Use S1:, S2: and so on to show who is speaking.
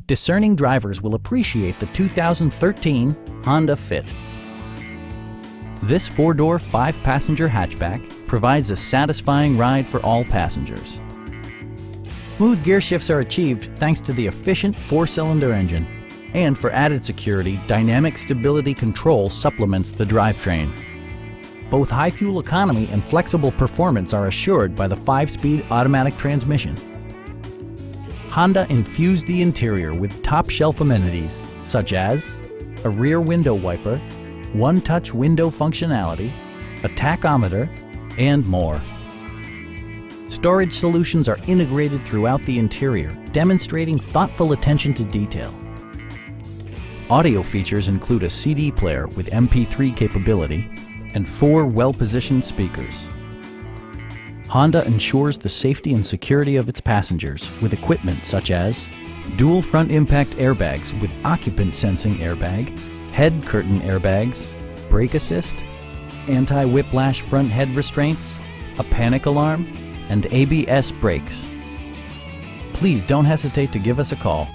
S1: Discerning drivers will appreciate the 2013 Honda Fit. This four-door, five-passenger hatchback provides a satisfying ride for all passengers. Smooth gear shifts are achieved thanks to the efficient four-cylinder engine. And for added security, dynamic stability control supplements the drivetrain. Both high fuel economy and flexible performance are assured by the 5-speed automatic transmission. Honda infused the interior with top-shelf amenities such as a rear window wiper, one-touch window functionality, a tachometer, and more. Storage solutions are integrated throughout the interior, demonstrating thoughtful attention to detail. Audio features include a CD player with MP3 capability and 4 well-positioned speakers. Honda ensures the safety and security of its passengers with equipment such as dual front impact airbags with occupant sensing airbag, head curtain airbags, brake assist, anti-whiplash front head restraints, a panic alarm, and ABS brakes. Please don't hesitate to give us a call.